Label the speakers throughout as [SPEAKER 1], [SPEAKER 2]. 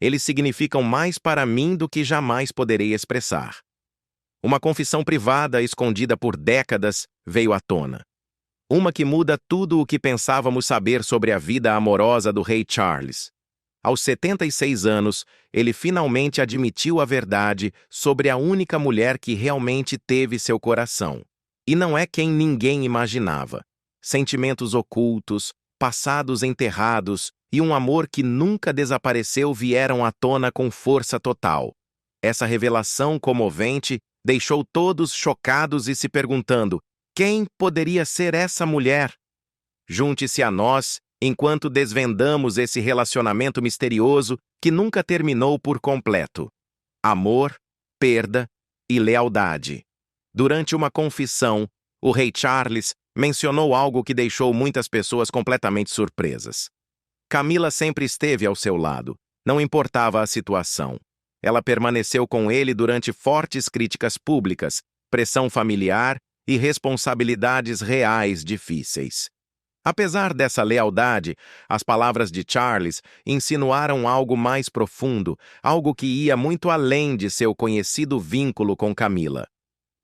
[SPEAKER 1] Eles significam mais para mim do que jamais poderei expressar. Uma confissão privada, escondida por décadas, veio à tona. Uma que muda tudo o que pensávamos saber sobre a vida amorosa do rei Charles. Aos 76 anos, ele finalmente admitiu a verdade sobre a única mulher que realmente teve seu coração. E não é quem ninguém imaginava. Sentimentos ocultos, passados enterrados e um amor que nunca desapareceu vieram à tona com força total. Essa revelação comovente deixou todos chocados e se perguntando: quem poderia ser essa mulher? Junte-se a nós enquanto desvendamos esse relacionamento misterioso que nunca terminou por completo. Amor, perda e lealdade. Durante uma confissão, o rei Charles mencionou algo que deixou muitas pessoas completamente surpresas. Camila sempre esteve ao seu lado, não importava a situação. Ela permaneceu com ele durante fortes críticas públicas, pressão familiar e responsabilidades reais difíceis. Apesar dessa lealdade, as palavras de Charles insinuaram algo mais profundo, algo que ia muito além de seu conhecido vínculo com Camila.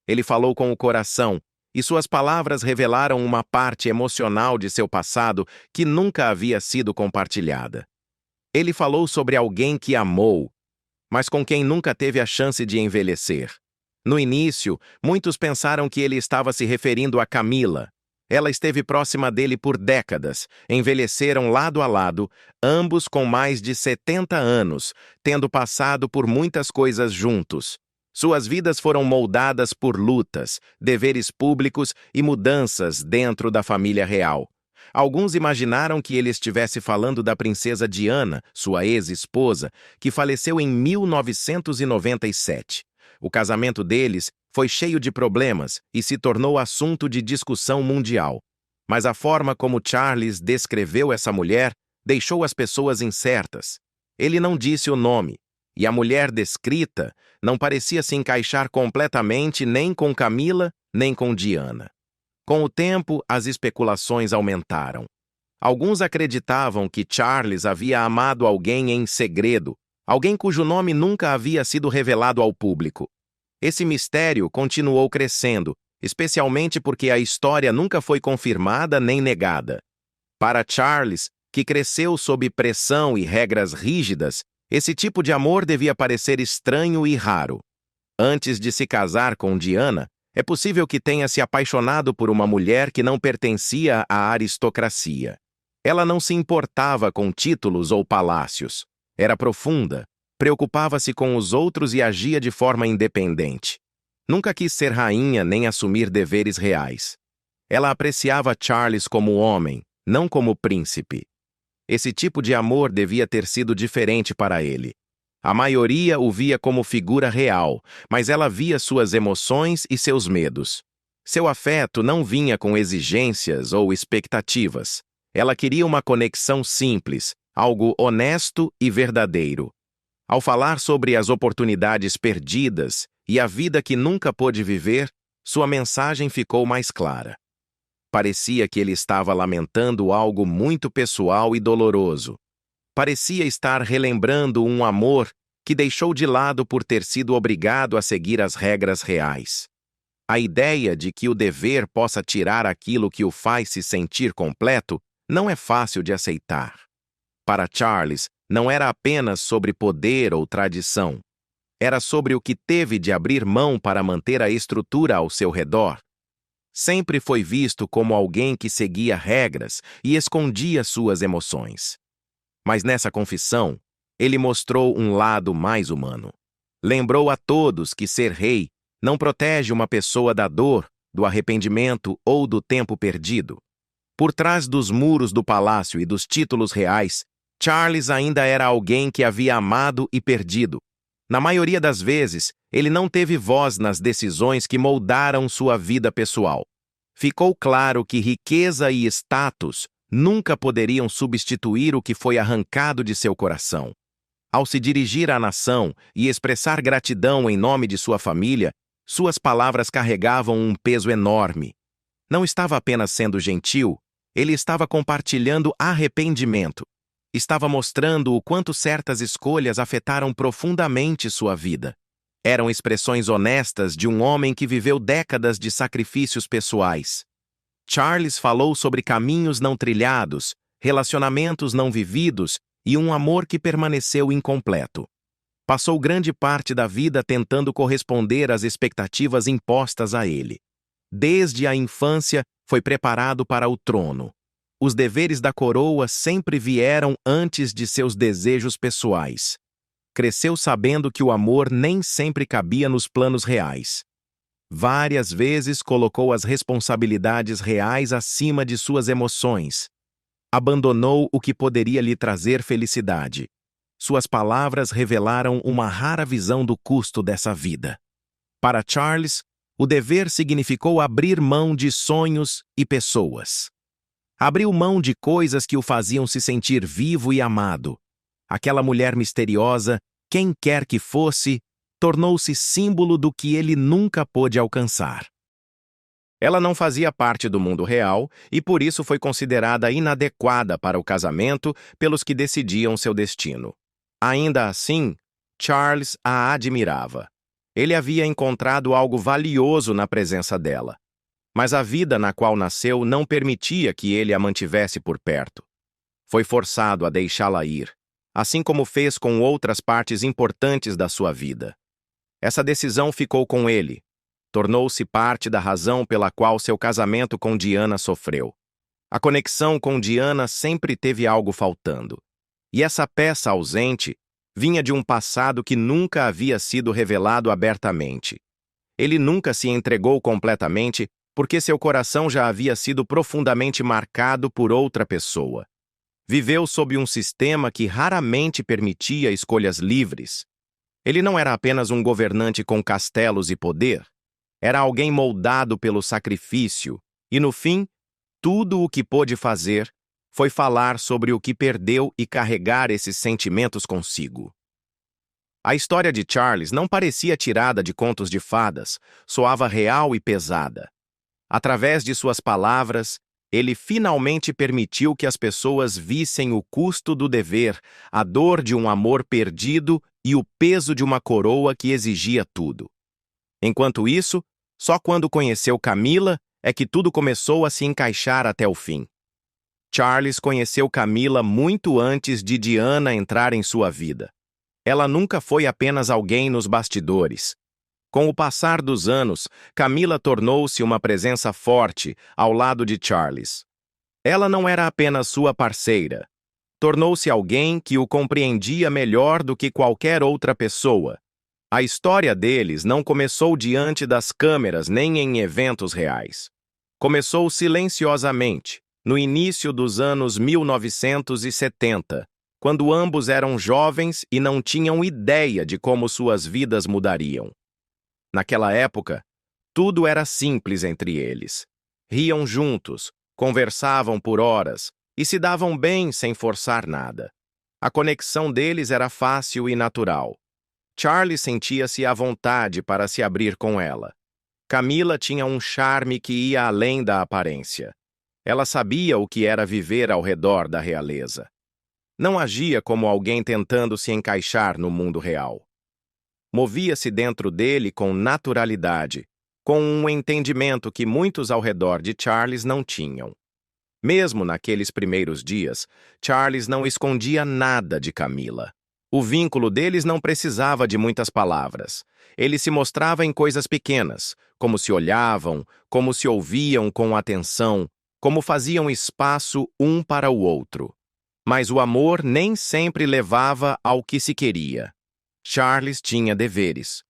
[SPEAKER 1] Ele falou com o coração, e suas palavras revelaram uma parte emocional de seu passado que nunca havia sido compartilhada. Ele falou sobre alguém que amou, mas com quem nunca teve a chance de envelhecer. No início, muitos pensaram que ele estava se referindo a Camila. Ela esteve próxima dele por décadas, envelheceram lado a lado, ambos com mais de 70 anos, tendo passado por muitas coisas juntos. Suas vidas foram moldadas por lutas, deveres públicos e mudanças dentro da família real. Alguns imaginaram que ele estivesse falando da princesa Diana, sua ex-esposa, que faleceu em 1997. O casamento deles foi cheio de problemas e se tornou assunto de discussão mundial. Mas a forma como Charles descreveu essa mulher deixou as pessoas incertas. Ele não disse o nome, e a mulher descrita não parecia se encaixar completamente nem com Camila, nem com Diana. Com o tempo, as especulações aumentaram. Alguns acreditavam que Charles havia amado alguém em segredo, alguém cujo nome nunca havia sido revelado ao público. Esse mistério continuou crescendo, especialmente porque a história nunca foi confirmada nem negada. Para Charles, que cresceu sob pressão e regras rígidas, esse tipo de amor devia parecer estranho e raro. Antes de se casar com Diana, é possível que tenha se apaixonado por uma mulher que não pertencia à aristocracia. Ela não se importava com títulos ou palácios. Era profunda, preocupava-se com os outros e agia de forma independente. Nunca quis ser rainha nem assumir deveres reais. Ela apreciava Charles como homem, não como príncipe. Esse tipo de amor devia ter sido diferente para ele. A maioria o via como figura real, mas ela via suas emoções e seus medos. Seu afeto não vinha com exigências ou expectativas. Ela queria uma conexão simples, algo honesto e verdadeiro. Ao falar sobre as oportunidades perdidas e a vida que nunca pôde viver, sua mensagem ficou mais clara. Parecia que ele estava lamentando algo muito pessoal e doloroso. Parecia estar relembrando um amor que deixou de lado por ter sido obrigado a seguir as regras reais. A ideia de que o dever possa tirar aquilo que o faz se sentir completo não é fácil de aceitar. Para Charles, não era apenas sobre poder ou tradição. Era sobre o que teve de abrir mão para manter a estrutura ao seu redor. Sempre foi visto como alguém que seguia regras e escondia suas emoções. Mas nessa confissão, ele mostrou um lado mais humano. Lembrou a todos que ser rei não protege uma pessoa da dor, do arrependimento ou do tempo perdido. Por trás dos muros do palácio e dos títulos reais, Charles ainda era alguém que havia amado e perdido. Na maioria das vezes, ele não teve voz nas decisões que moldaram sua vida pessoal. Ficou claro que riqueza e status nunca poderiam substituir o que foi arrancado de seu coração. Ao se dirigir à nação e expressar gratidão em nome de sua família, suas palavras carregavam um peso enorme. Não estava apenas sendo gentil, ele estava compartilhando arrependimento. estava mostrando o quanto certas escolhas afetaram profundamente sua vida. Eram expressões honestas de um homem que viveu décadas de sacrifícios pessoais. Charles falou sobre caminhos não trilhados, relacionamentos não vividos e um amor que permaneceu incompleto. Passou grande parte da vida tentando corresponder às expectativas impostas a ele. Desde a infância, foi preparado para o trono. Os deveres da coroa sempre vieram antes de seus desejos pessoais. Cresceu sabendo que o amor nem sempre cabia nos planos reais. Várias vezes colocou as responsabilidades reais acima de suas emoções. Abandonou o que poderia lhe trazer felicidade. Suas palavras revelaram uma rara visão do custo dessa vida. Para Charles, o dever significou abrir mão de sonhos e pessoas. Abriu mão de coisas que o faziam se sentir vivo e amado. Aquela mulher misteriosa, quem quer que fosse, tornou-se símbolo do que ele nunca pôde alcançar. Ela não fazia parte do mundo real e por isso foi considerada inadequada para o casamento pelos que decidiam seu destino. Ainda assim, Charles a admirava. Ele havia encontrado algo valioso na presença dela. Mas a vida na qual nasceu não permitia que ele a mantivesse por perto. Foi forçado a deixá-la ir, assim como fez com outras partes importantes da sua vida. Essa decisão ficou com ele. Tornou-se parte da razão pela qual seu casamento com Diana sofreu. A conexão com Diana sempre teve algo faltando. E essa peça ausente vinha de um passado que nunca havia sido revelado abertamente. Ele nunca se entregou completamente porque seu coração já havia sido profundamente marcado por outra pessoa. Viveu sob um sistema que raramente permitia escolhas livres. Ele não era apenas um governante com castelos e poder. Era alguém moldado pelo sacrifício, e no fim, tudo o que pôde fazer foi falar sobre o que perdeu e carregar esses sentimentos consigo. A história de Charles não parecia tirada de contos de fadas, soava real e pesada. Através de suas palavras, ele finalmente permitiu que as pessoas vissem o custo do dever, a dor de um amor perdido e o peso de uma coroa que exigia tudo. Enquanto isso, só quando conheceu Camila é que tudo começou a se encaixar até o fim. Charles conheceu Camila muito antes de Diana entrar em sua vida. Ela nunca foi apenas alguém nos bastidores. Com o passar dos anos, Camila tornou-se uma presença forte ao lado de Charles. Ela não era apenas sua parceira. Tornou-se alguém que o compreendia melhor do que qualquer outra pessoa. A história deles não começou diante das câmeras nem em eventos reais. Começou silenciosamente, no início dos anos 1970, quando ambos eram jovens e não tinham ideia de como suas vidas mudariam. Naquela época, tudo era simples entre eles. Riam juntos, conversavam por horas e se davam bem sem forçar nada. A conexão deles era fácil e natural. Charles sentia-se à vontade para se abrir com ela. Camila tinha um charme que ia além da aparência. Ela sabia o que era viver ao redor da realeza. Não agia como alguém tentando se encaixar no mundo real. Movia-se dentro dele com naturalidade, com um entendimento que muitos ao redor de Charles não tinham. Mesmo naqueles primeiros dias, Charles não escondia nada de Camila. O vínculo deles não precisava de muitas palavras. Ele se mostrava em coisas pequenas, como se olhavam, como se ouviam com atenção, como faziam espaço um para o outro. Mas o amor nem sempre levava ao que se queria. Charles tinha deveres.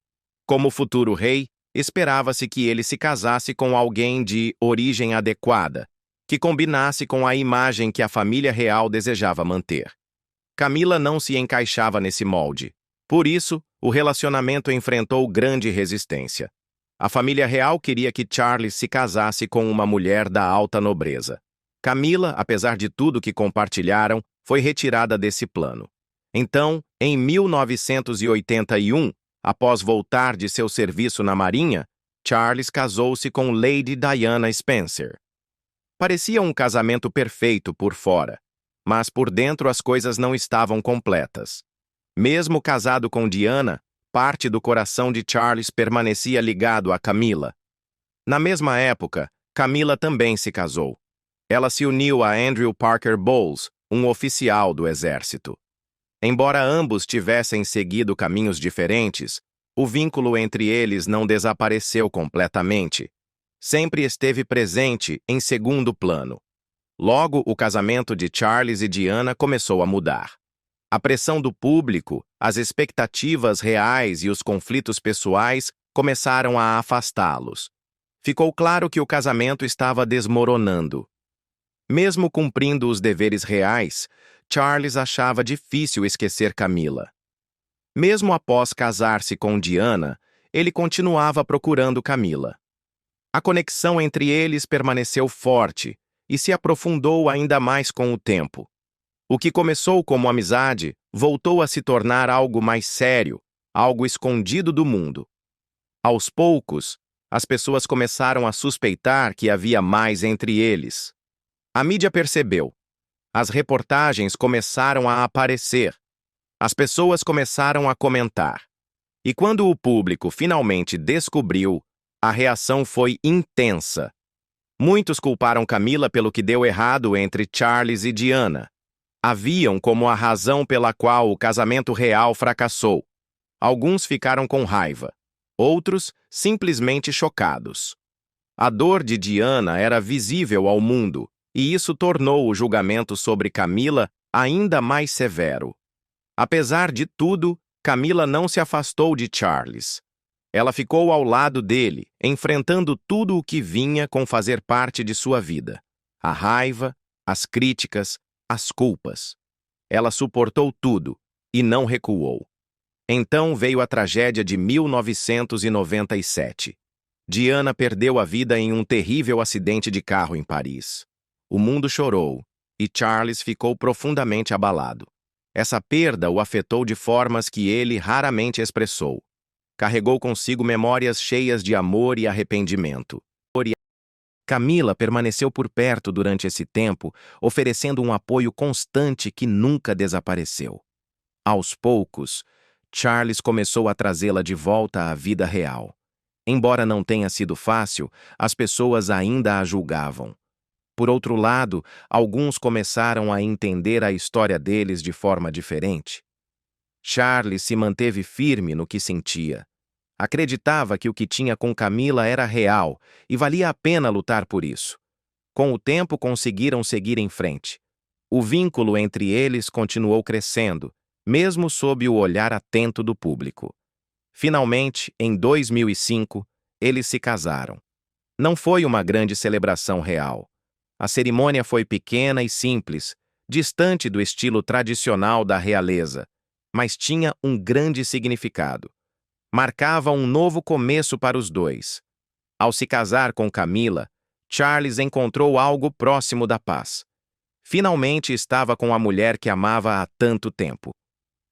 [SPEAKER 1] Como futuro rei, esperava-se que ele se casasse com alguém de origem adequada, que combinasse com a imagem que a família real desejava manter. Camila não se encaixava nesse molde. Por isso, o relacionamento enfrentou grande resistência. A família real queria que Charles se casasse com uma mulher da alta nobreza. Camila, apesar de tudo que compartilharam, foi retirada desse plano. Então, em 1981, após voltar de seu serviço na Marinha, Charles casou-se com Lady Diana Spencer. Parecia um casamento perfeito por fora. mas por dentro as coisas não estavam completas. Mesmo casado com Diana, parte do coração de Charles permanecia ligado a Camilla. Na mesma época, Camilla também se casou. Ela se uniu a Andrew Parker Bowles, um oficial do exército. Embora ambos tivessem seguido caminhos diferentes, o vínculo entre eles não desapareceu completamente. Sempre esteve presente em segundo plano. Logo, o casamento de Charles e Diana começou a mudar. A pressão do público, as expectativas reais e os conflitos pessoais começaram a afastá-los. Ficou claro que o casamento estava desmoronando. Mesmo cumprindo os deveres reais, Charles achava difícil esquecer Camilla. Mesmo após casar-se com Diana, ele continuava procurando Camilla. A conexão entre eles permaneceu forte e se aprofundou ainda mais com o tempo. O que começou como amizade voltou a se tornar algo mais sério, algo escondido do mundo. Aos poucos, as pessoas começaram a suspeitar que havia mais entre eles. A mídia percebeu. As reportagens começaram a aparecer. As pessoas começaram a comentar. E quando o público finalmente descobriu, a reação foi intensa. Muitos culparam Camilla pelo que deu errado entre Charles e Diana. A viam como a razão pela qual o casamento real fracassou. Alguns ficaram com raiva. Outros, simplesmente chocados. A dor de Diana era visível ao mundo, e isso tornou o julgamento sobre Camilla ainda mais severo. Apesar de tudo, Camilla não se afastou de Charles. Ela ficou ao lado dele, enfrentando tudo o que vinha com fazer parte de sua vida. A raiva, as críticas, as culpas. Ela suportou tudo e não recuou. Então veio a tragédia de 1997. Diana perdeu a vida em um terrível acidente de carro em Paris. O mundo chorou e Charles ficou profundamente abalado. Essa perda o afetou de formas que ele raramente expressou. Carregou consigo memórias cheias de amor e arrependimento. Camilla permaneceu por perto durante esse tempo, oferecendo um apoio constante que nunca desapareceu. Aos poucos, Charles começou a trazê-la de volta à vida real. Embora não tenha sido fácil, as pessoas ainda a julgavam. Por outro lado, alguns começaram a entender a história deles de forma diferente. Charles se manteve firme no que sentia. Acreditava que o que tinha com Camilla era real e valia a pena lutar por isso. Com o tempo, conseguiram seguir em frente. O vínculo entre eles continuou crescendo, mesmo sob o olhar atento do público. Finalmente, em 2005, eles se casaram. Não foi uma grande celebração real. A cerimônia foi pequena e simples, distante do estilo tradicional da realeza, mas tinha um grande significado. Marcava um novo começo para os dois. Ao se casar com Camilla, Charles encontrou algo próximo da paz. Finalmente estava com a mulher que amava há tanto tempo.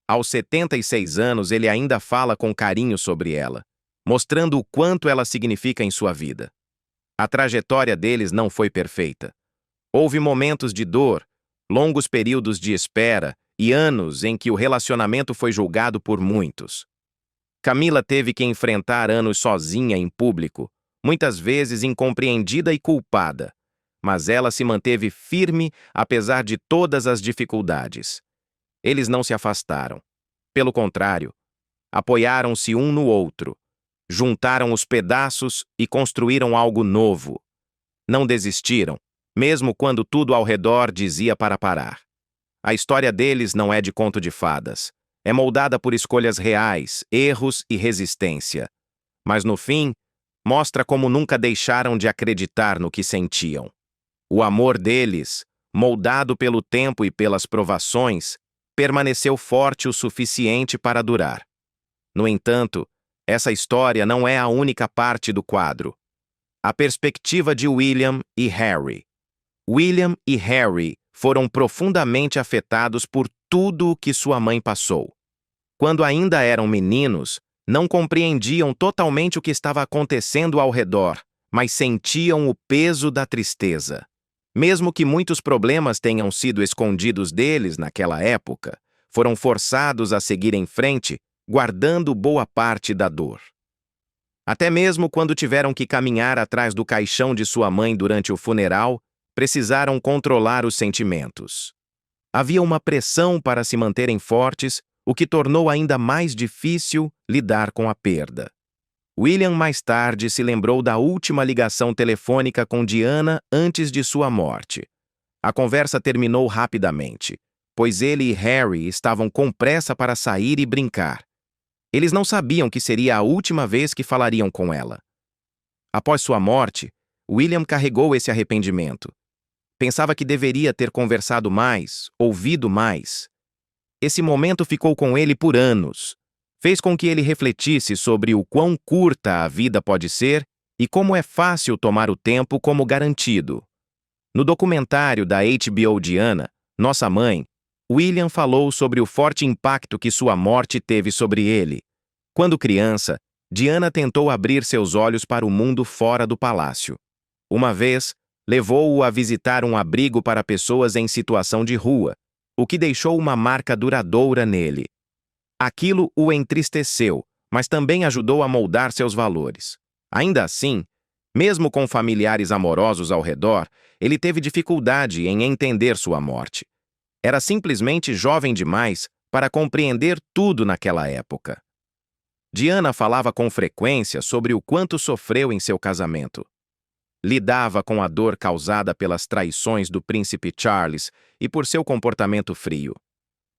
[SPEAKER 1] Aos 76 anos, ele ainda fala com carinho sobre ela, mostrando o quanto ela significa em sua vida. A trajetória deles não foi perfeita. Houve momentos de dor, longos períodos de espera e anos em que o relacionamento foi julgado por muitos. Camilla teve que enfrentar anos sozinha em público, muitas vezes incompreendida e culpada, mas ela se manteve firme apesar de todas as dificuldades. Eles não se afastaram. Pelo contrário, apoiaram-se um no outro, juntaram os pedaços e construíram algo novo. Não desistiram, mesmo quando tudo ao redor dizia para parar. A história deles não é de conto de fadas. É moldada por escolhas reais, erros e resistência. Mas no fim, mostra como nunca deixaram de acreditar no que sentiam. O amor deles, moldado pelo tempo e pelas provações, permaneceu forte o suficiente para durar. No entanto, essa história não é a única parte do quadro. A perspectiva de William e Harry. William e Harry foram profundamente afetados por tudo o que sua mãe passou. Quando ainda eram meninos, não compreendiam totalmente o que estava acontecendo ao redor, mas sentiam o peso da tristeza. Mesmo que muitos problemas tenham sido escondidos deles naquela época, foram forçados a seguir em frente, guardando boa parte da dor. Até mesmo quando tiveram que caminhar atrás do caixão de sua mãe durante o funeral, precisaram controlar os sentimentos. Havia uma pressão para se manterem fortes, o que tornou ainda mais difícil lidar com a perda. William mais tarde se lembrou da última ligação telefônica com Diana antes de sua morte. A conversa terminou rapidamente, pois ele e Harry estavam com pressa para sair e brincar. Eles não sabiam que seria a última vez que falariam com ela. Após sua morte, William carregou esse arrependimento. Pensava que deveria ter conversado mais, ouvido mais. Esse momento ficou com ele por anos. Fez com que ele refletisse sobre o quão curta a vida pode ser e como é fácil tomar o tempo como garantido. No documentário da HBO Diana, Nossa Mãe, William falou sobre o forte impacto que sua morte teve sobre ele. Quando criança, Diana tentou abrir seus olhos para o mundo fora do palácio. Uma vez, levou-o a visitar um abrigo para pessoas em situação de rua, o que deixou uma marca duradoura nele. Aquilo o entristeceu, mas também ajudou a moldar seus valores. Ainda assim, mesmo com familiares amorosos ao redor, ele teve dificuldade em entender sua morte. Era simplesmente jovem demais para compreender tudo naquela época. Diana falava com frequência sobre o quanto sofreu em seu casamento. Lidava com a dor causada pelas traições do príncipe Charles e por seu comportamento frio.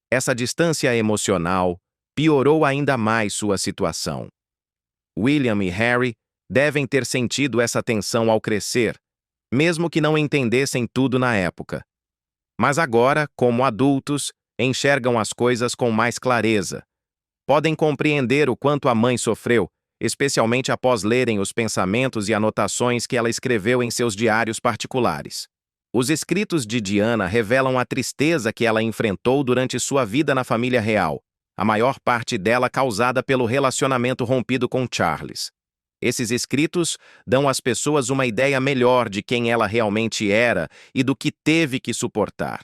[SPEAKER 1] Essa distância emocional piorou ainda mais sua situação. William e Harry devem ter sentido essa tensão ao crescer, mesmo que não entendessem tudo na época. Mas agora, como adultos, enxergam as coisas com mais clareza. Podem compreender o quanto a mãe sofreu, especialmente após lerem os pensamentos e anotações que ela escreveu em seus diários particulares. Os escritos de Diana revelam a tristeza que ela enfrentou durante sua vida na família real, a maior parte dela causada pelo relacionamento rompido com Charles. Esses escritos dão às pessoas uma ideia melhor de quem ela realmente era e do que teve que suportar.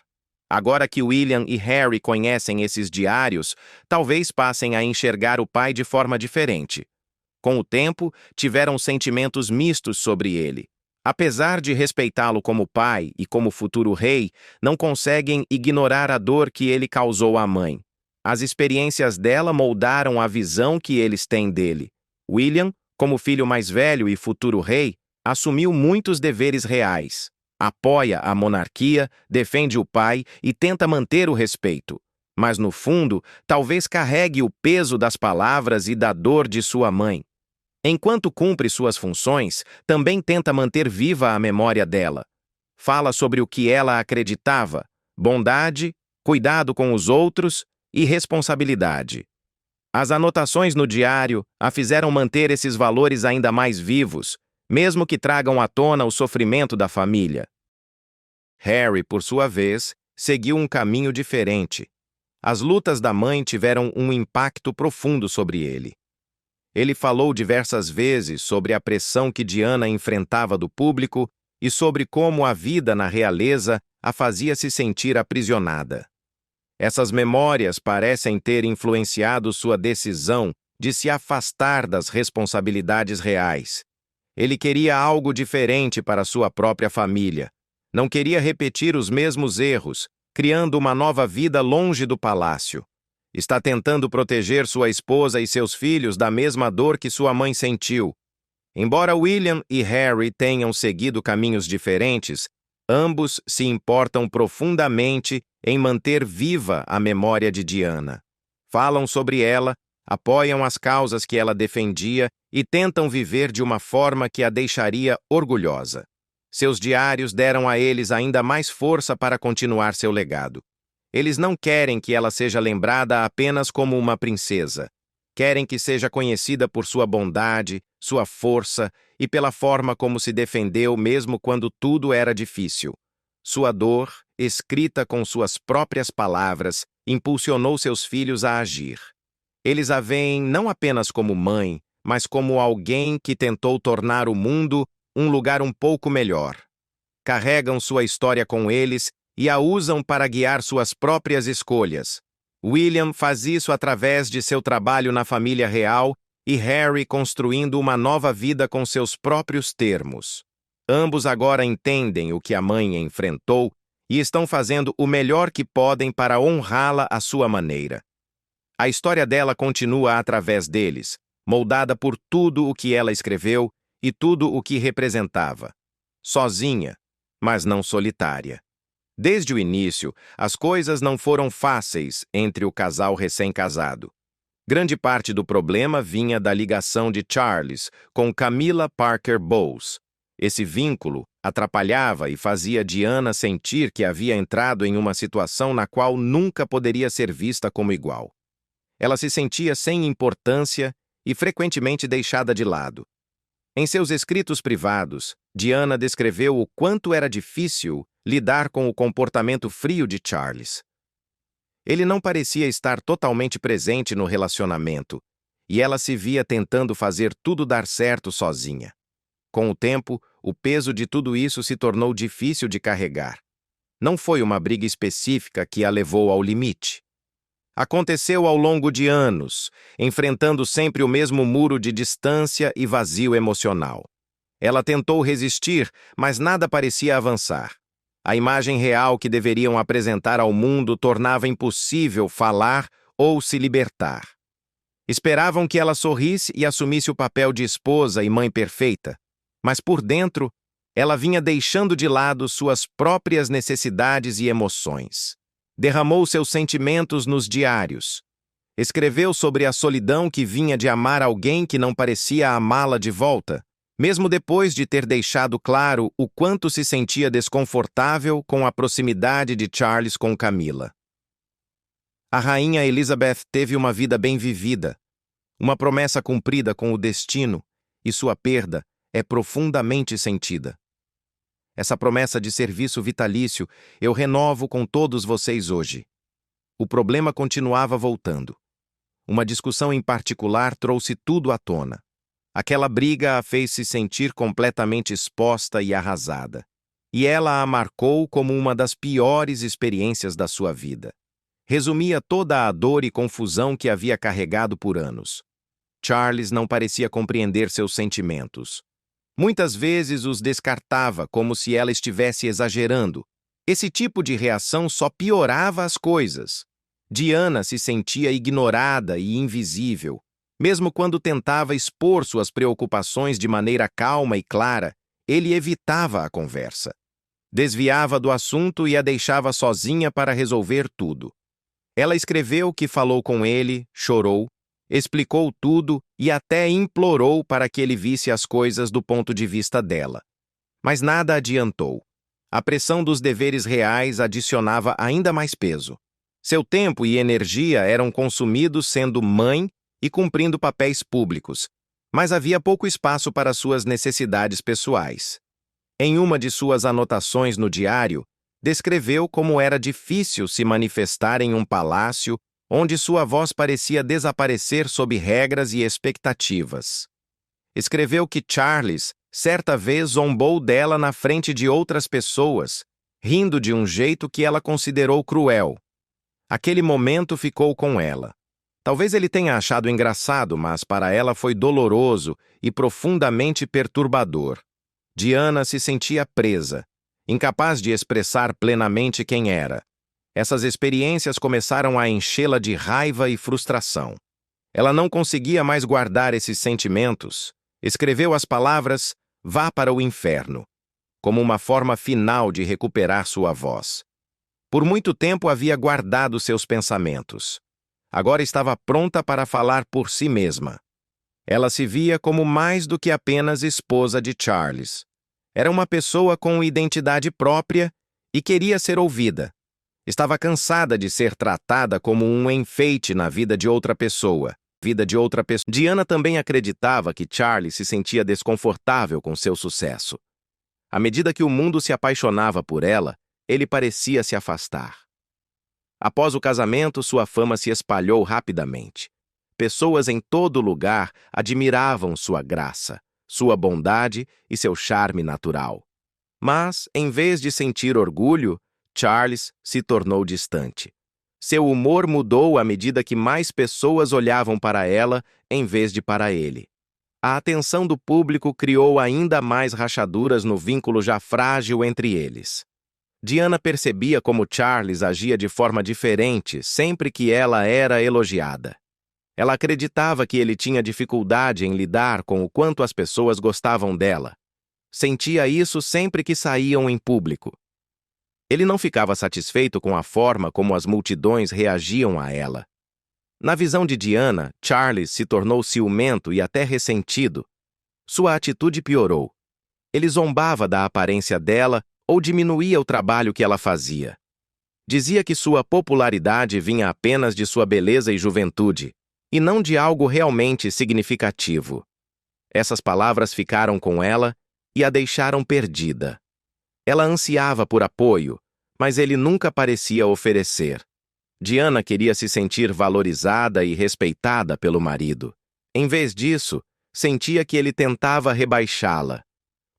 [SPEAKER 1] Agora que William e Harry conhecem esses diários, talvez passem a enxergar o pai de forma diferente. Com o tempo, tiveram sentimentos mistos sobre ele. Apesar de respeitá-lo como pai e como futuro rei, não conseguem ignorar a dor que ele causou à mãe. As experiências dela moldaram a visão que eles têm dele. William, como filho mais velho e futuro rei, assumiu muitos deveres reais. Apoia a monarquia, defende o pai e tenta manter o respeito. Mas, no fundo, talvez carregue o peso das palavras e da dor de sua mãe. Enquanto cumpre suas funções, também tenta manter viva a memória dela. Fala sobre o que ela acreditava: bondade, cuidado com os outros e responsabilidade. As anotações no diário a fizeram manter esses valores ainda mais vivos, mesmo que tragam à tona o sofrimento da família. Harry, por sua vez, seguiu um caminho diferente. As lutas da mãe tiveram um impacto profundo sobre ele. Ele falou diversas vezes sobre a pressão que Diana enfrentava do público e sobre como a vida na realeza a fazia se sentir aprisionada. Essas memórias parecem ter influenciado sua decisão de se afastar das responsabilidades reais. Ele queria algo diferente para sua própria família. Não queria repetir os mesmos erros, criando uma nova vida longe do palácio. Está tentando proteger sua esposa e seus filhos da mesma dor que sua mãe sentiu. Embora William e Harry tenham seguido caminhos diferentes, ambos se importam profundamente em manter viva a memória de Diana. Falam sobre ela, apoiam as causas que ela defendia e tentam viver de uma forma que a deixaria orgulhosa. Seus diários deram a eles ainda mais força para continuar seu legado. Eles não querem que ela seja lembrada apenas como uma princesa. Querem que seja conhecida por sua bondade, sua força e pela forma como se defendeu mesmo quando tudo era difícil. Sua dor, escrita com suas próprias palavras, impulsionou seus filhos a agir. Eles a veem não apenas como mãe, mas como alguém que tentou tornar o mundo um lugar um pouco melhor. carregam sua história com eles e a usam para guiar suas próprias escolhas. William faz isso através de seu trabalho na família real e Harry construindo uma nova vida com seus próprios termos. Ambos agora entendem o que a mãe enfrentou e estão fazendo o melhor que podem para honrá-la à sua maneira. A história dela continua através deles, moldada por tudo o que ela escreveu e tudo o que representava. Sozinha, mas não solitária. Desde o início, as coisas não foram fáceis entre o casal recém-casado. Grande parte do problema vinha da ligação de Charles com Camilla Parker Bowles. Esse vínculo atrapalhava e fazia Diana sentir que havia entrado em uma situação na qual nunca poderia ser vista como igual. Ela se sentia sem importância e frequentemente deixada de lado. Em seus escritos privados, Diana descreveu o quanto era difícil lidar com o comportamento frio de Charles. Ele não parecia estar totalmente presente no relacionamento, e ela se via tentando fazer tudo dar certo sozinha. Com o tempo, o peso de tudo isso se tornou difícil de carregar. Não foi uma briga específica que a levou ao limite. Aconteceu ao longo de anos, enfrentando sempre o mesmo muro de distância e vazio emocional. Ela tentou resistir, mas nada parecia avançar. A imagem real que deveriam apresentar ao mundo tornava impossível falar ou se libertar. Esperavam que ela sorrisse e assumisse o papel de esposa e mãe perfeita, mas por dentro, ela vinha deixando de lado suas próprias necessidades e emoções. Derramou seus sentimentos nos diários. Escreveu sobre a solidão que vinha de amar alguém que não parecia amá-la de volta, mesmo depois de ter deixado claro o quanto se sentia desconfortável com a proximidade de Charles com Camilla. A rainha Elizabeth teve uma vida bem vivida, uma promessa cumprida com o destino, e sua perda é profundamente sentida. Essa promessa de serviço vitalício eu renovo com todos vocês hoje. O problema continuava voltando. Uma discussão em particular trouxe tudo à tona. Aquela briga a fez se sentir completamente exposta e arrasada. E ela a marcou como uma das piores experiências da sua vida. Resumia toda a dor e confusão que havia carregado por anos. Charles não parecia compreender seus sentimentos. Muitas vezes os descartava como se ela estivesse exagerando. Esse tipo de reação só piorava as coisas. Diana se sentia ignorada e invisível. Mesmo quando tentava expor suas preocupações de maneira calma e clara, ele evitava a conversa. Desviava do assunto e a deixava sozinha para resolver tudo. Ela escreveu que falou com ele, chorou, explicou tudo e até implorou para que ele visse as coisas do ponto de vista dela. Mas nada adiantou. A pressão dos deveres reais adicionava ainda mais peso. Seu tempo e energia eram consumidos sendo mãe e cumprindo papéis públicos, mas havia pouco espaço para suas necessidades pessoais. Em uma de suas anotações no diário, descreveu como era difícil se manifestar em um palácio onde sua voz parecia desaparecer sob regras e expectativas. Escreveu que Charles certa vez zombou dela na frente de outras pessoas, rindo de um jeito que ela considerou cruel. Aquele momento ficou com ela. Talvez ele tenha achado engraçado, mas para ela foi doloroso e profundamente perturbador. Diana se sentia presa, incapaz de expressar plenamente quem era. Essas experiências começaram a enchê-la de raiva e frustração. Ela não conseguia mais guardar esses sentimentos. Escreveu as palavras "vá para o inferno", como uma forma final de recuperar sua voz. Por muito tempo havia guardado seus pensamentos. Agora estava pronta para falar por si mesma. Ela se via como mais do que apenas esposa de Charles. Era uma pessoa com identidade própria e queria ser ouvida. Estava cansada de ser tratada como um enfeite na vida de outra pessoa. Diana também acreditava que Charles se sentia desconfortável com seu sucesso. À medida que o mundo se apaixonava por ela, ele parecia se afastar. Após o casamento, sua fama se espalhou rapidamente. Pessoas em todo lugar admiravam sua graça, sua bondade e seu charme natural. Mas, em vez de sentir orgulho, Charles se tornou distante. Seu humor mudou à medida que mais pessoas olhavam para ela em vez de para ele. A atenção do público criou ainda mais rachaduras no vínculo já frágil entre eles. Diana percebia como Charles agia de forma diferente sempre que ela era elogiada. Ela acreditava que ele tinha dificuldade em lidar com o quanto as pessoas gostavam dela. Sentia isso sempre que saíam em público. Ele não ficava satisfeito com a forma como as multidões reagiam a ela. Na visão de Diana, Charles se tornou ciumento e até ressentido. Sua atitude piorou. Ele zombava da aparência dela ou diminuía o trabalho que ela fazia. Dizia que sua popularidade vinha apenas de sua beleza e juventude, e não de algo realmente significativo. Essas palavras ficaram com ela e a deixaram perdida. Ela ansiava por apoio, mas ele nunca parecia oferecer. Diana queria se sentir valorizada e respeitada pelo marido. Em vez disso, sentia que ele tentava rebaixá-la.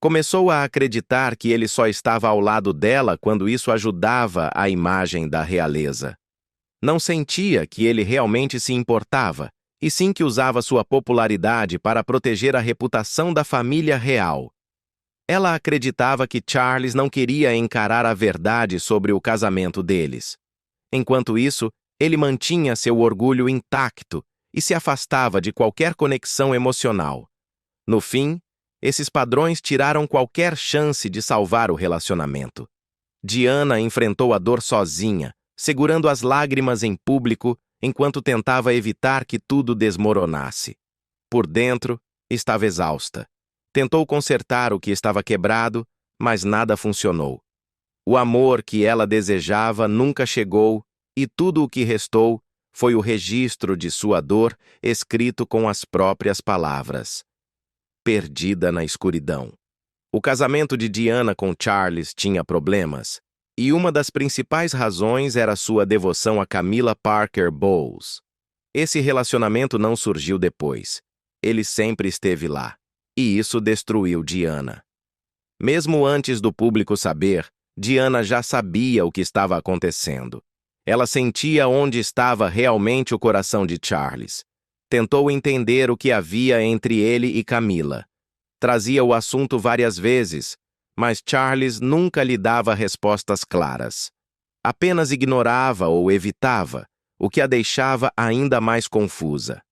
[SPEAKER 1] Começou a acreditar que ele só estava ao lado dela quando isso ajudava a imagem da realeza. Não sentia que ele realmente se importava, e sim que usava sua popularidade para proteger a reputação da família real. Ela acreditava que Charles não queria encarar a verdade sobre o casamento deles. Enquanto isso, ele mantinha seu orgulho intacto e se afastava de qualquer conexão emocional. No fim, esses padrões tiraram qualquer chance de salvar o relacionamento. Diana enfrentou a dor sozinha, segurando as lágrimas em público enquanto tentava evitar que tudo desmoronasse. Por dentro, estava exausta. Tentou consertar o que estava quebrado, mas nada funcionou. O amor que ela desejava nunca chegou e tudo o que restou foi o registro de sua dor escrito com as próprias palavras. Perdida na escuridão. O casamento de Diana com Charles tinha problemas, e uma das principais razões era sua devoção a Camilla Parker Bowles. Esse relacionamento não surgiu depois. Ele sempre esteve lá. E isso destruiu Diana. Mesmo antes do público saber, Diana já sabia o que estava acontecendo. Ela sentia onde estava realmente o coração de Charles. Tentou entender o que havia entre ele e Camilla. Trazia o assunto várias vezes, mas Charles nunca lhe dava respostas claras. Apenas ignorava ou evitava, o que a deixava ainda mais confusa.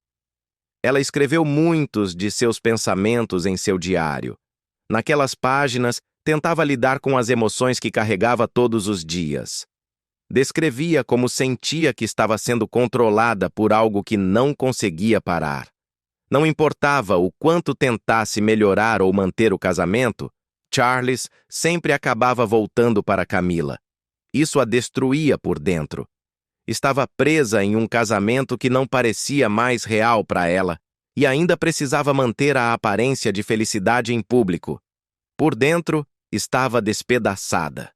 [SPEAKER 1] Ela escreveu muitos de seus pensamentos em seu diário. Naquelas páginas, tentava lidar com as emoções que carregava todos os dias. Descrevia como sentia que estava sendo controlada por algo que não conseguia parar. Não importava o quanto tentasse melhorar ou manter o casamento, Charles sempre acabava voltando para Camilla. Isso a destruía por dentro. Estava presa em um casamento que não parecia mais real para ela e ainda precisava manter a aparência de felicidade em público. Por dentro, estava despedaçada.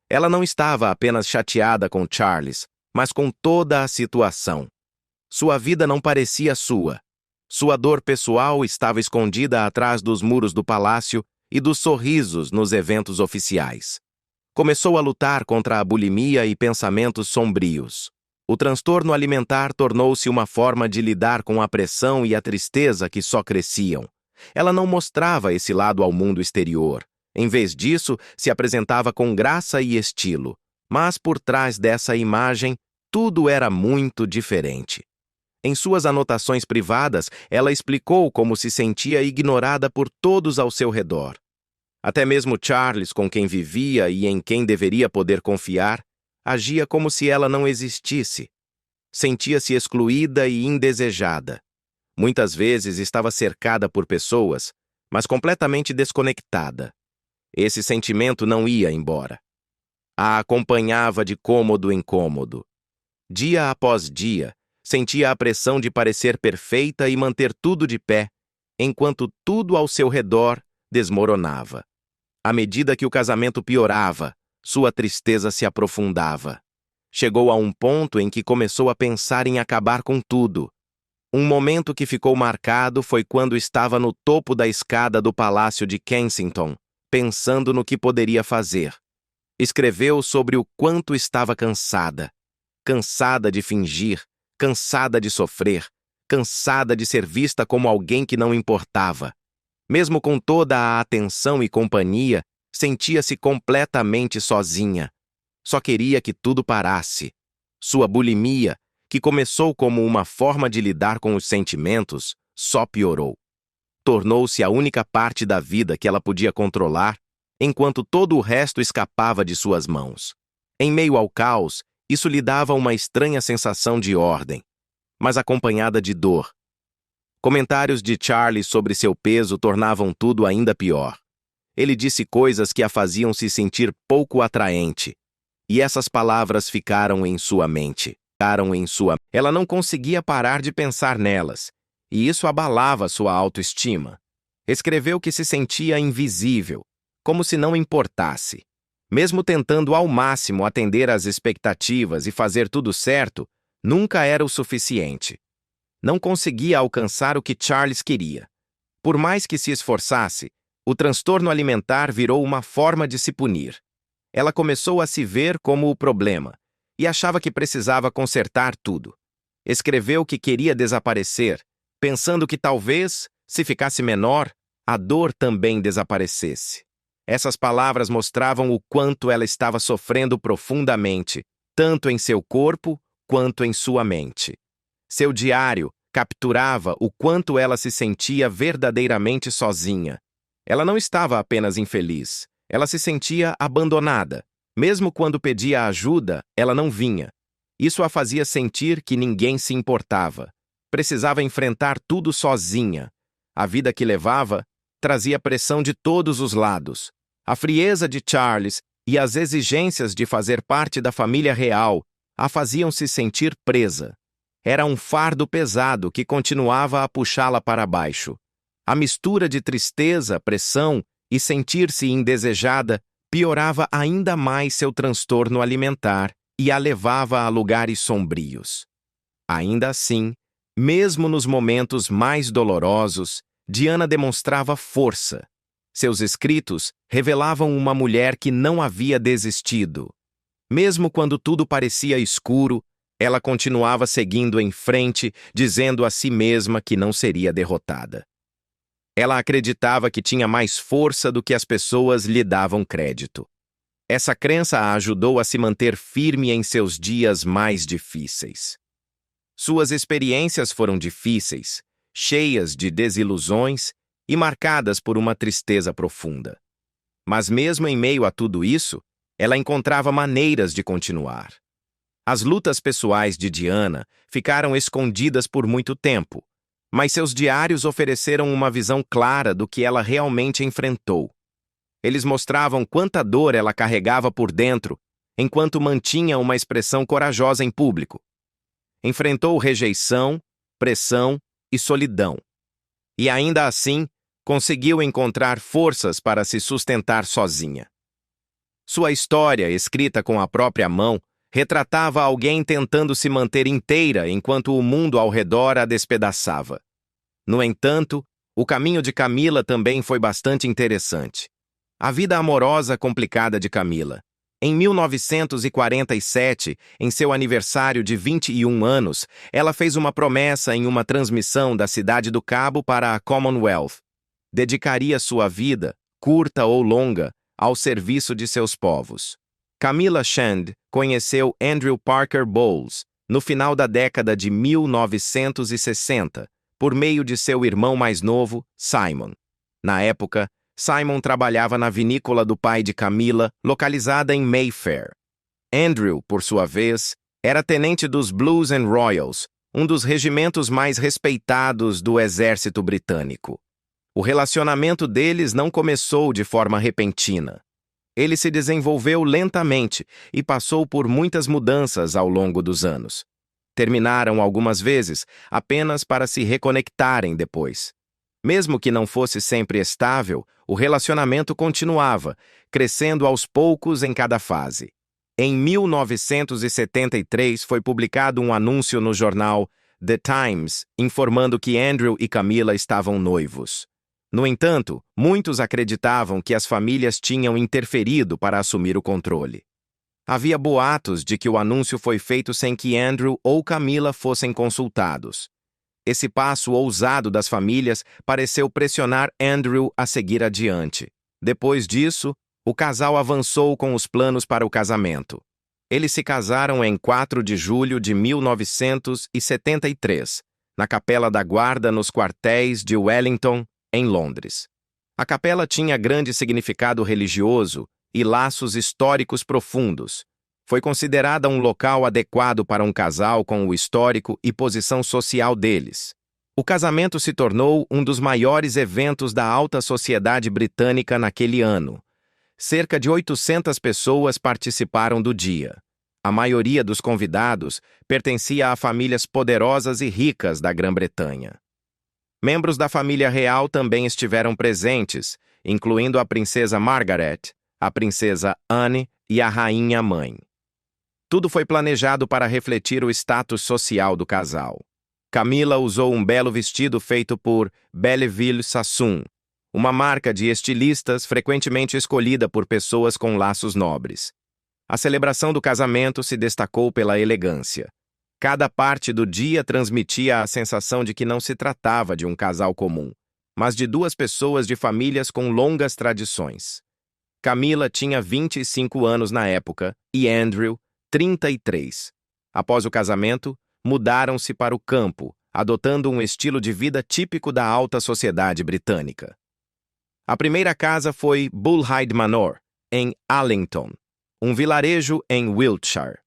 [SPEAKER 1] Ela não estava apenas chateada com Charles, mas com toda a situação. Sua vida não parecia sua. Sua dor pessoal estava escondida atrás dos muros do palácio e dos sorrisos nos eventos oficiais. Começou a lutar contra a bulimia e pensamentos sombrios. O transtorno alimentar tornou-se uma forma de lidar com a pressão e a tristeza que só cresciam. Ela não mostrava esse lado ao mundo exterior. Em vez disso, se apresentava com graça e estilo. Mas por trás dessa imagem, tudo era muito diferente. Em suas anotações privadas, ela explicou como se sentia ignorada por todos ao seu redor. Até mesmo Charles, com quem vivia e em quem deveria poder confiar, agia como se ela não existisse. Sentia-se excluída e indesejada. Muitas vezes estava cercada por pessoas, mas completamente desconectada. Esse sentimento não ia embora. A acompanhava de cômodo em cômodo. Dia após dia, sentia a pressão de parecer perfeita e manter tudo de pé, enquanto tudo ao seu redor desmoronava. À medida que o casamento piorava, sua tristeza se aprofundava. Chegou a um ponto em que começou a pensar em acabar com tudo. Um momento que ficou marcado foi quando estava no topo da escada do Palácio de Kensington, pensando no que poderia fazer. Escreveu sobre o quanto estava cansada. Cansada de fingir, cansada de sofrer, cansada de ser vista como alguém que não importava. Mesmo com toda a atenção e companhia, sentia-se completamente sozinha. Só queria que tudo parasse. Sua bulimia, que começou como uma forma de lidar com os sentimentos, só piorou. Tornou-se a única parte da vida que ela podia controlar, enquanto todo o resto escapava de suas mãos. Em meio ao caos, isso lhe dava uma estranha sensação de ordem, mas acompanhada de dor. Comentários de Charlie sobre seu peso tornavam tudo ainda pior. Ele disse coisas que a faziam se sentir pouco atraente, e essas palavras ficaram em sua mente. Ela não conseguia parar de pensar nelas, e isso abalava sua autoestima. Escreveu que se sentia invisível, como se não importasse. Mesmo tentando ao máximo atender às expectativas e fazer tudo certo, nunca era o suficiente. Não conseguia alcançar o que Charles queria. Por mais que se esforçasse, o transtorno alimentar virou uma forma de se punir. Ela começou a se ver como o problema e achava que precisava consertar tudo. Escreveu que queria desaparecer, pensando que talvez, se ficasse menor, a dor também desaparecesse. Essas palavras mostravam o quanto ela estava sofrendo profundamente, tanto em seu corpo quanto em sua mente. Seu diário capturava o quanto ela se sentia verdadeiramente sozinha. Ela não estava apenas infeliz, ela se sentia abandonada. Mesmo quando pedia ajuda, ela não vinha. Isso a fazia sentir que ninguém se importava. Precisava enfrentar tudo sozinha. A vida que levava trazia pressão de todos os lados. A frieza de Charles e as exigências de fazer parte da família real a faziam se sentir presa. Era um fardo pesado que continuava a puxá-la para baixo. A mistura de tristeza, pressão e sentir-se indesejada piorava ainda mais seu transtorno alimentar e a levava a lugares sombrios. Ainda assim, mesmo nos momentos mais dolorosos, Diana demonstrava força. Seus escritos revelavam uma mulher que não havia desistido. Mesmo quando tudo parecia escuro, ela continuava seguindo em frente, dizendo a si mesma que não seria derrotada. Ela acreditava que tinha mais força do que as pessoas lhe davam crédito. Essa crença a ajudou a se manter firme em seus dias mais difíceis. Suas experiências foram difíceis, cheias de desilusões e marcadas por uma tristeza profunda. Mas mesmo em meio a tudo isso, ela encontrava maneiras de continuar. As lutas pessoais de Diana ficaram escondidas por muito tempo, mas seus diários ofereceram uma visão clara do que ela realmente enfrentou. Eles mostravam quanta dor ela carregava por dentro, enquanto mantinha uma expressão corajosa em público. Enfrentou rejeição, pressão e solidão. E ainda assim, conseguiu encontrar forças para se sustentar sozinha. Sua história, escrita com a própria mão, retratava alguém tentando se manter inteira enquanto o mundo ao redor a despedaçava. No entanto, o caminho de Camila também foi bastante interessante. A vida amorosa complicada de Camila. Em 1947, em seu aniversário de 21 anos, ela fez uma promessa em uma transmissão da Cidade do Cabo para a Commonwealth. Dedicaria sua vida, curta ou longa, ao serviço de seus povos. Camila Shand conheceu Andrew Parker Bowles no final da década de 1960, por meio de seu irmão mais novo, Simon. Na época, Simon trabalhava na vinícola do pai de Camila, localizada em Mayfair. Andrew, por sua vez, era tenente dos Blues and Royals, um dos regimentos mais respeitados do exército britânico. O relacionamento deles não começou de forma repentina. Ele se desenvolveu lentamente e passou por muitas mudanças ao longo dos anos. Terminaram algumas vezes apenas para se reconectarem depois. Mesmo que não fosse sempre estável, o relacionamento continuava, crescendo aos poucos em cada fase. Em 1973 foi publicado um anúncio no jornal The Times informando que Andrew e Camila estavam noivos. No entanto, muitos acreditavam que as famílias tinham interferido para assumir o controle. Havia boatos de que o anúncio foi feito sem que Andrew ou Camila fossem consultados. Esse passo ousado das famílias pareceu pressionar Andrew a seguir adiante. Depois disso, o casal avançou com os planos para o casamento. Eles se casaram em 4 de julho de 1973, na Capela da Guarda nos quartéis de Wellington, em Londres. A capela tinha grande significado religioso e laços históricos profundos. Foi considerada um local adequado para um casal com o histórico e posição social deles. O casamento se tornou um dos maiores eventos da alta sociedade britânica naquele ano. Cerca de 800 pessoas participaram do dia. A maioria dos convidados pertencia a famílias poderosas e ricas da Grã-Bretanha. Membros da família real também estiveram presentes, incluindo a princesa Margaret, a princesa Anne e a rainha-mãe. Tudo foi planejado para refletir o status social do casal. Camila usou um belo vestido feito por Belleville Sassoon, uma marca de estilistas frequentemente escolhida por pessoas com laços nobres. A celebração do casamento se destacou pela elegância. Cada parte do dia transmitia a sensação de que não se tratava de um casal comum, mas de duas pessoas de famílias com longas tradições. Camila tinha 25 anos na época e Andrew, 33. Após o casamento, mudaram-se para o campo, adotando um estilo de vida típico da alta sociedade britânica. A primeira casa foi Bullhyde Manor, em Allington, um vilarejo em Wiltshire.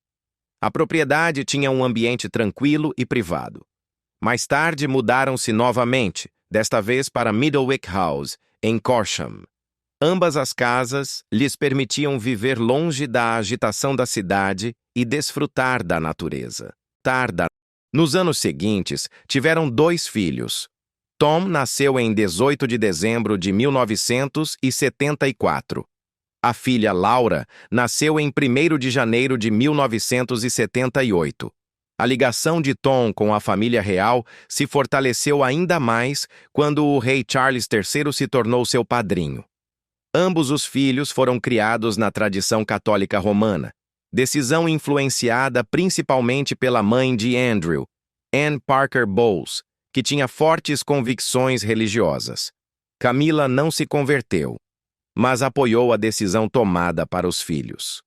[SPEAKER 1] A propriedade tinha um ambiente tranquilo e privado. Mais tarde mudaram-se novamente, desta vez para Middlewick House, em Corsham. Ambas as casas lhes permitiam viver longe da agitação da cidade e desfrutar da natureza. Nos anos seguintes, tiveram 2 filhos. Tom nasceu em 18 de dezembro de 1974. A filha Laura nasceu em 1º de janeiro de 1978. A ligação de Tom com a família real se fortaleceu ainda mais quando o rei Charles III se tornou seu padrinho. Ambos os filhos foram criados na tradição católica romana, decisão influenciada principalmente pela mãe de Andrew, Anne Parker Bowles, que tinha fortes convicções religiosas. Camila não se converteu, mas apoiou a decisão tomada para os filhos.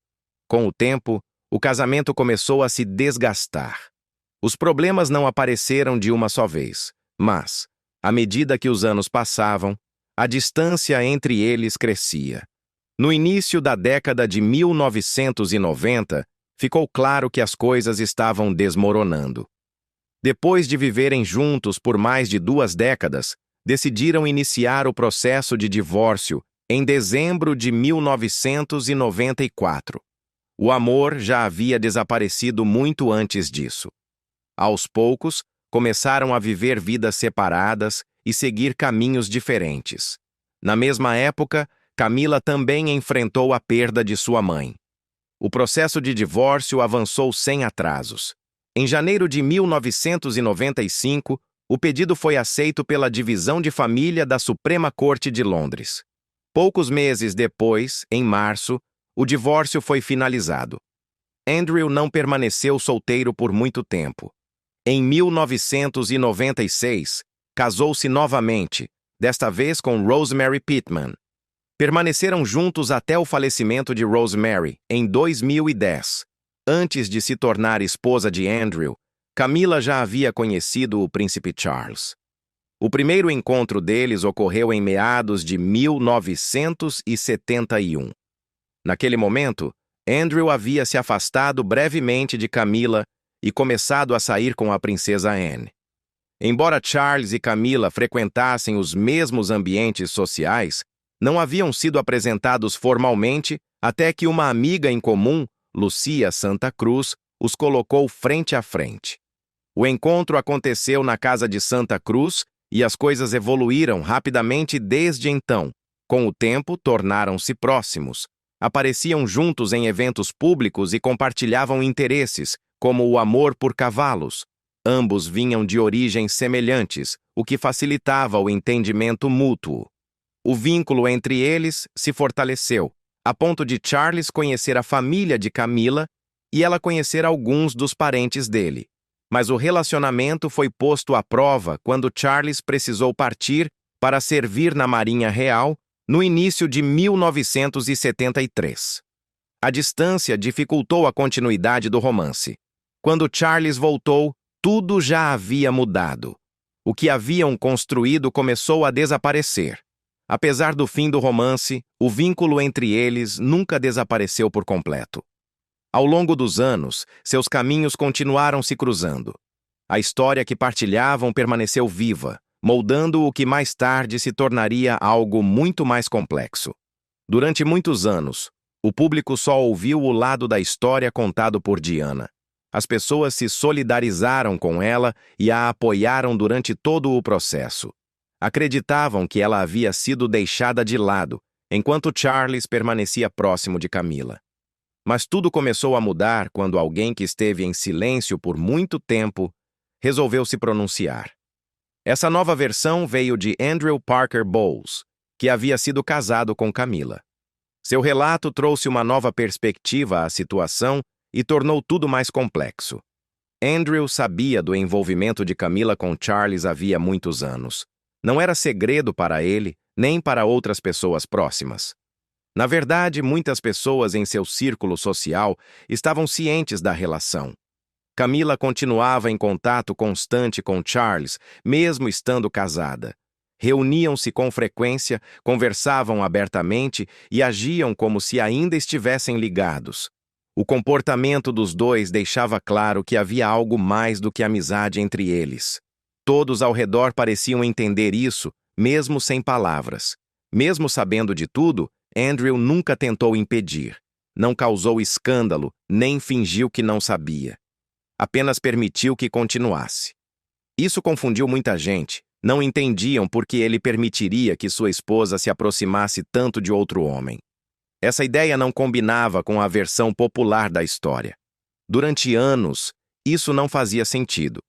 [SPEAKER 1] Com o tempo, o casamento começou a se desgastar. Os problemas não apareceram de uma só vez, mas, à medida que os anos passavam, a distância entre eles crescia. No início da década de 1990, ficou claro que as coisas estavam desmoronando. Depois de viverem juntos por mais de 2 décadas, decidiram iniciar o processo de divórcio em dezembro de 1994. O amor já havia desaparecido muito antes disso. Aos poucos, começaram a viver vidas separadas e seguir caminhos diferentes. Na mesma época, Camila também enfrentou a perda de sua mãe. O processo de divórcio avançou sem atrasos. Em janeiro de 1995, o pedido foi aceito pela Divisão de Família da Suprema Corte de Londres. Poucos meses depois, em março, o divórcio foi finalizado. Andrew não permaneceu solteiro por muito tempo. Em 1996, casou-se novamente, desta vez com Rosemary Pittman. Permaneceram juntos até o falecimento de Rosemary, em 2010. Antes de se tornar esposa de Andrew, Camila já havia conhecido o príncipe Charles. O primeiro encontro deles ocorreu em meados de 1971. Naquele momento, Andrew havia se afastado brevemente de Camila e começado a sair com a princesa Anne. Embora Charles e Camila frequentassem os mesmos ambientes sociais, não haviam sido apresentados formalmente até que uma amiga em comum, Lucia Santa Cruz, os colocou frente a frente. O encontro aconteceu na casa de Santa Cruz e as coisas evoluíram rapidamente desde então. Com o tempo, tornaram-se próximos. Apareciam juntos em eventos públicos e compartilhavam interesses, como o amor por cavalos. Ambos vinham de origens semelhantes, o que facilitava o entendimento mútuo. O vínculo entre eles se fortaleceu, a ponto de Charles conhecer a família de Camila e ela conhecer alguns dos parentes dele. Mas o relacionamento foi posto à prova quando Charles precisou partir para servir na Marinha Real no início de 1973. A distância dificultou a continuidade do romance. Quando Charles voltou, tudo já havia mudado. O que haviam construído começou a desaparecer. Apesar do fim do romance, o vínculo entre eles nunca desapareceu por completo. Ao longo dos anos, seus caminhos continuaram se cruzando. A história que partilhavam permaneceu viva, moldando o que mais tarde se tornaria algo muito mais complexo. Durante muitos anos, o público só ouviu o lado da história contado por Diana. As pessoas se solidarizaram com ela e a apoiaram durante todo o processo. Acreditavam que ela havia sido deixada de lado, enquanto Charles permanecia próximo de Camila. Mas tudo começou a mudar quando alguém que esteve em silêncio por muito tempo resolveu se pronunciar. Essa nova versão veio de Andrew Parker Bowles, que havia sido casado com Camila. Seu relato trouxe uma nova perspectiva à situação e tornou tudo mais complexo. Andrew sabia do envolvimento de Camila com Charles havia muitos anos. Não era segredo para ele, nem para outras pessoas próximas. Na verdade, muitas pessoas em seu círculo social estavam cientes da relação. Camila continuava em contato constante com Charles, mesmo estando casada. Reuniam-se com frequência, conversavam abertamente e agiam como se ainda estivessem ligados. O comportamento dos dois deixava claro que havia algo mais do que amizade entre eles. Todos ao redor pareciam entender isso, mesmo sem palavras. Mesmo sabendo de tudo, Andrew nunca tentou impedir. Não causou escândalo, nem fingiu que não sabia. Apenas permitiu que continuasse. Isso confundiu muita gente. Não entendiam por que ele permitiria que sua esposa se aproximasse tanto de outro homem. Essa ideia não combinava com a versão popular da história. Durante anos, isso não fazia sentido.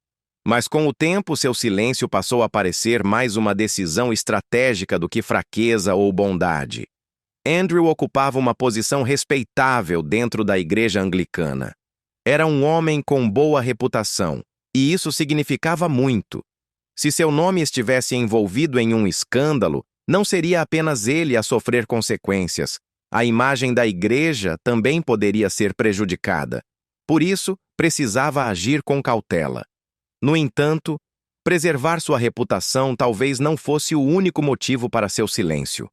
[SPEAKER 1] Mas com o tempo, seu silêncio passou a parecer mais uma decisão estratégica do que fraqueza ou bondade. Andrew ocupava uma posição respeitável dentro da igreja anglicana. Era um homem com boa reputação, e isso significava muito. Se seu nome estivesse envolvido em um escândalo, não seria apenas ele a sofrer consequências. A imagem da igreja também poderia ser prejudicada. Por isso, precisava agir com cautela. No entanto, preservar sua reputação talvez não fosse o único motivo para seu silêncio.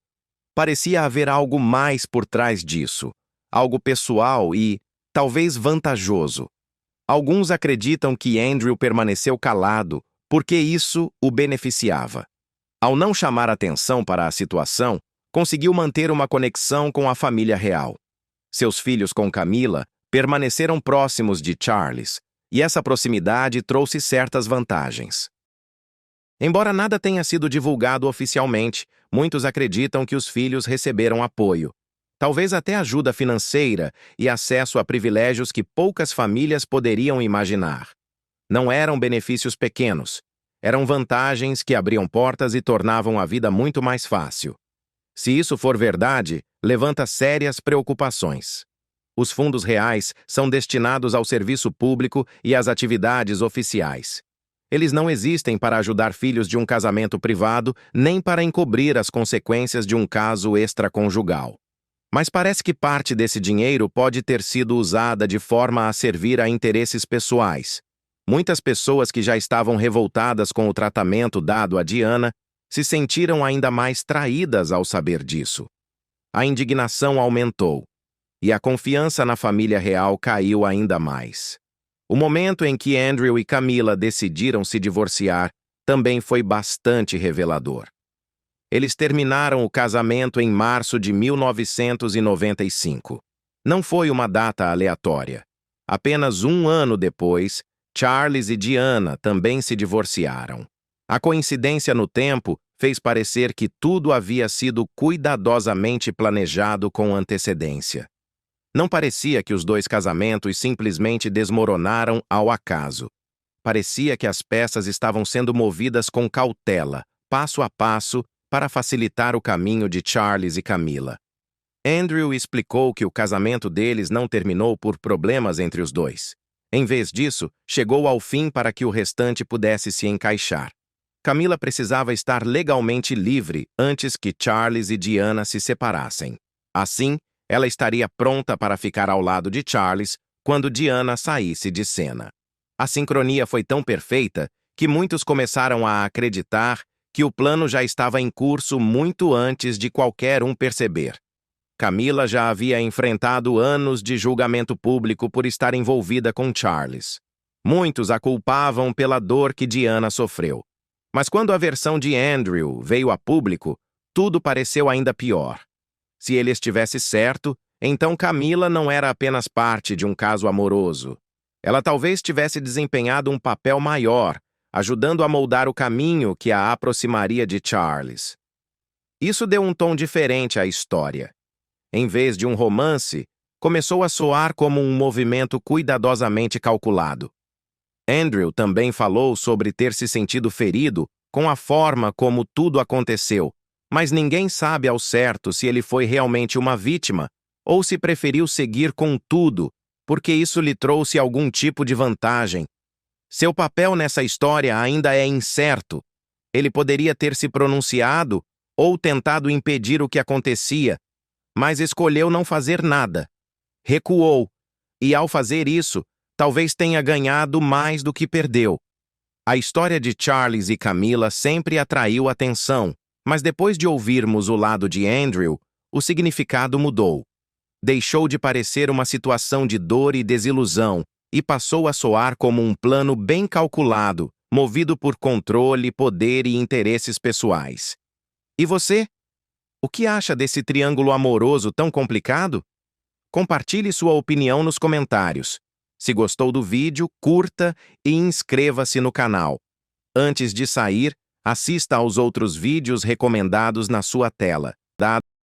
[SPEAKER 1] Parecia haver algo mais por trás disso, algo pessoal e, talvez, vantajoso. Alguns acreditam que Andrew permaneceu calado porque isso o beneficiava. Ao não chamar atenção para a situação, conseguiu manter uma conexão com a família real. Seus filhos com Camila permaneceram próximos de Charles, e essa proximidade trouxe certas vantagens. Embora nada tenha sido divulgado oficialmente, muitos acreditam que os filhos receberam apoio, talvez até ajuda financeira e acesso a privilégios que poucas famílias poderiam imaginar. Não eram benefícios pequenos, eram vantagens que abriam portas e tornavam a vida muito mais fácil. Se isso for verdade, levanta sérias preocupações. Os fundos reais são destinados ao serviço público e às atividades oficiais. Eles não existem para ajudar filhos de um casamento privado, nem para encobrir as consequências de um caso extraconjugal. Mas parece que parte desse dinheiro pode ter sido usada de forma a servir a interesses pessoais. Muitas pessoas que já estavam revoltadas com o tratamento dado a Diana se sentiram ainda mais traídas ao saber disso. A indignação aumentou, e a confiança na família real caiu ainda mais. O momento em que Andrew e Camila decidiram se divorciar também foi bastante revelador. Eles terminaram o casamento em março de 1995. Não foi uma data aleatória. Apenas um ano depois, Charles e Diana também se divorciaram. A coincidência no tempo fez parecer que tudo havia sido cuidadosamente planejado com antecedência. Não parecia que os dois casamentos simplesmente desmoronaram ao acaso. Parecia que as peças estavam sendo movidas com cautela, passo a passo, para facilitar o caminho de Charles e Camila. Andrew explicou que o casamento deles não terminou por problemas entre os dois. Em vez disso, chegou ao fim para que o restante pudesse se encaixar. Camila precisava estar legalmente livre antes que Charles e Diana se separassem. Assim, ela estaria pronta para ficar ao lado de Charles quando Diana saísse de cena. A sincronia foi tão perfeita que muitos começaram a acreditar que o plano já estava em curso muito antes de qualquer um perceber. Camila já havia enfrentado anos de julgamento público por estar envolvida com Charles. Muitos a culpavam pela dor que Diana sofreu. Mas quando a versão de Andrew veio a público, tudo pareceu ainda pior. Se ele estivesse certo, então Camila não era apenas parte de um caso amoroso. Ela talvez tivesse desempenhado um papel maior, ajudando a moldar o caminho que a aproximaria de Charles. Isso deu um tom diferente à história. Em vez de um romance, começou a soar como um movimento cuidadosamente calculado. Andrew também falou sobre ter se sentido ferido com a forma como tudo aconteceu, mas ninguém sabe ao certo se ele foi realmente uma vítima ou se preferiu seguir com tudo, porque isso lhe trouxe algum tipo de vantagem. Seu papel nessa história ainda é incerto. Ele poderia ter se pronunciado ou tentado impedir o que acontecia, mas escolheu não fazer nada. Recuou, e ao fazer isso, talvez tenha ganhado mais do que perdeu. A história de Charles e Camila sempre atraiu atenção, mas depois de ouvirmos o lado de Andrew, o significado mudou. Deixou de parecer uma situação de dor e desilusão e passou a soar como um plano bem calculado, movido por controle, poder e interesses pessoais. E você? O que acha desse triângulo amoroso tão complicado? Compartilhe sua opinião nos comentários. Se gostou do vídeo, curta e inscreva-se no canal. Antes de sair, assista aos outros vídeos recomendados na sua tela.